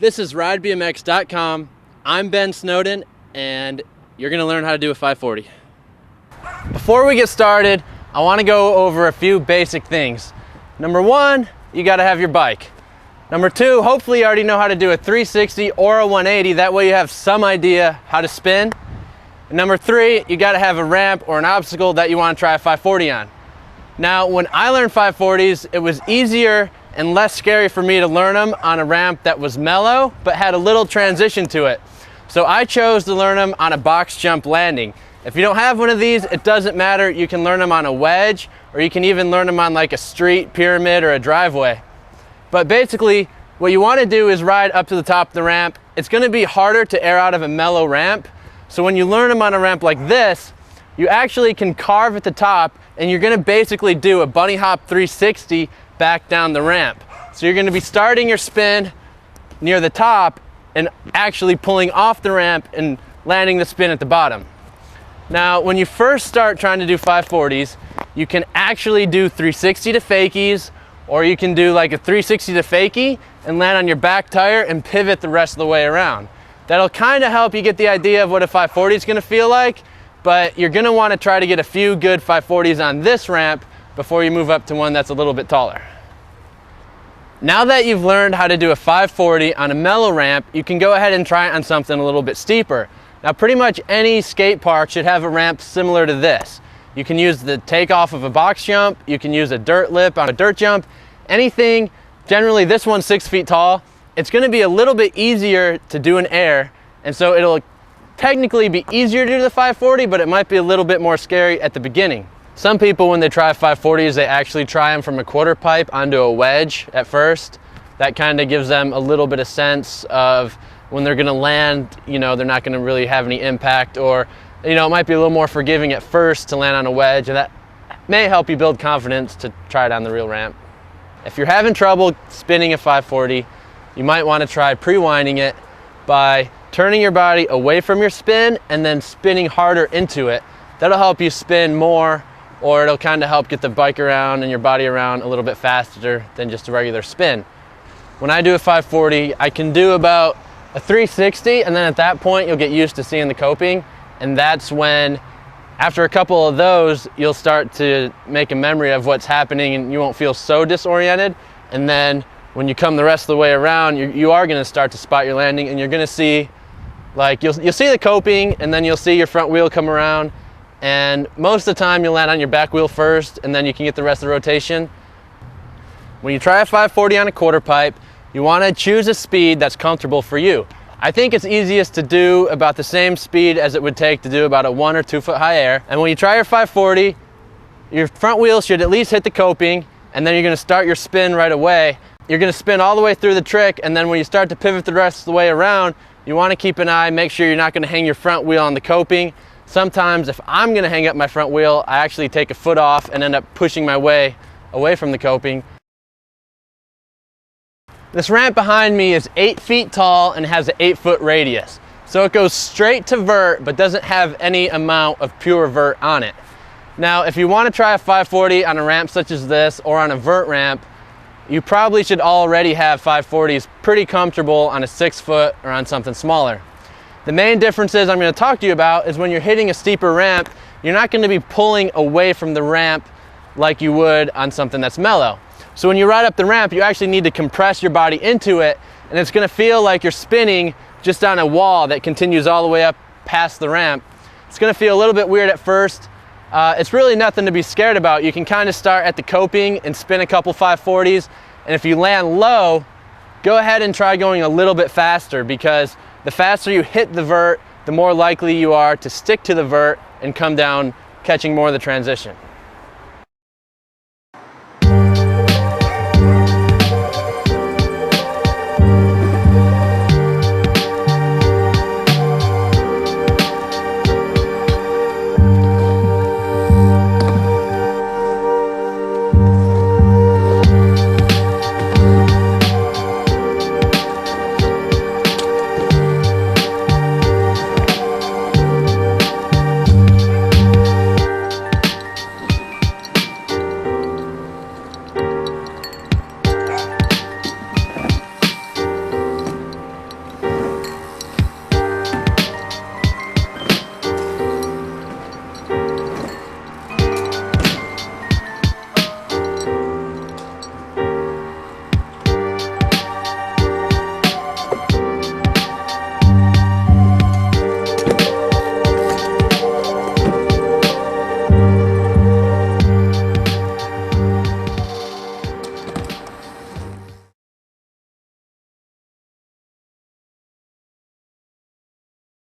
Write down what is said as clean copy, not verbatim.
This is ridebmx.com. I'm Ben Snowden, and you're gonna learn how to do a 540. Before we get started, I wanna go over a few basic things. Number one, you gotta have your bike. Number two, hopefully you already know how to do a 360 or a 180. That way you have some idea how to spin. And number three, you gotta have a ramp or an obstacle that you wanna try a 540 on. Now, when I learned 540s, it was easier and less scary for me to learn them on a ramp that was mellow, but had a little transition to it. So I chose to learn them on a box jump landing. If you don't have one of these, it doesn't matter. You can learn them on a wedge, or you can even learn them on like a street, pyramid, or a driveway. But basically, what you want to do is ride up to the top of the ramp. It's going to be harder to air out of a mellow ramp. So when you learn them on a ramp like this, you actually can carve at the top, and you're going to basically do a bunny hop 360 back down the ramp. So you're going to be starting your spin near the top and actually pulling off the ramp and landing the spin at the bottom. Now, when you first start trying to do 540s, you can actually do 360 to fakies, or you can do like a 360 to fakie and land on your back tire and pivot the rest of the way around. That'll kind of help you get the idea of what a 540 is going to feel like, but you're going to want to try to get a few good 540s on this ramp before you move up to one that's a little bit taller. Now that you've learned how to do a 540 on a mellow ramp, you can go ahead and try it on something a little bit steeper. Now, pretty much any skate park should have a ramp similar to this. You can use the takeoff of a box jump, you can use a dirt lip on a dirt jump, anything. Generally, this one's 6 feet tall. It's going to be a little bit easier to do an air, and so it'll technically be easier to do the 540, but it might be a little bit more scary at the beginning. Some people, when they try 540s, they actually try them from a quarter pipe onto a wedge at first. That kind of gives them a little bit of sense of when they're gonna land, you know, they're not gonna really have any impact, or, you know, it might be a little more forgiving at first to land on a wedge, and that may help you build confidence to try it on the real ramp. If you're having trouble spinning a 540, you might wanna try pre-winding it by turning your body away from your spin and then spinning harder into it. That'll help you spin more, or it'll kind of help get the bike around and your body around a little bit faster than just a regular spin. When I do a 540, I can do about a 360, and then at that point you'll get used to seeing the coping, and that's when, after a couple of those, you'll start to make a memory of what's happening and you won't feel so disoriented. And then when you come the rest of the way around, you are going to start to spot your landing, and you're going to see, like, you'll see the coping, and then you'll see your front wheel come around, and most of the time you'll land on your back wheel first, and then you can get the rest of the rotation. When you try a 540 on a quarter pipe, you want to choose a speed that's comfortable for you. I think it's easiest to do about the same speed as it would take to do about a 1 or 2 foot high air. And when you try your 540, your front wheel should at least hit the coping, and then you're going to start your spin right away. You're going to spin all the way through the trick, and then when you start to pivot the rest of the way around, you want to keep an eye, make sure you're not going to hang your front wheel on the coping. Sometimes if I'm going to hang up my front wheel, I actually take a foot off and end up pushing my way away from the coping. This ramp behind me is 8 feet tall and has an 8-foot radius. So it goes straight to vert, but doesn't have any amount of pure vert on it. Now, if you want to try a 540 on a ramp such as this, or on a vert ramp, you probably should already have 540s pretty comfortable on a 6 foot or on something smaller. The main differences I'm going to talk to you about is when you're hitting a steeper ramp, you're not going to be pulling away from the ramp like you would on something that's mellow. So when you ride up the ramp, you actually need to compress your body into it, and it's going to feel like you're spinning just on a wall that continues all the way up past the ramp. It's going to feel a little bit weird at first. It's really nothing to be scared about. You can kind of start at the coping and spin a couple 540s, and if you land low, go ahead and try going a little bit faster, because the faster you hit the vert, the more likely you are to stick to the vert and come down catching more of the transition.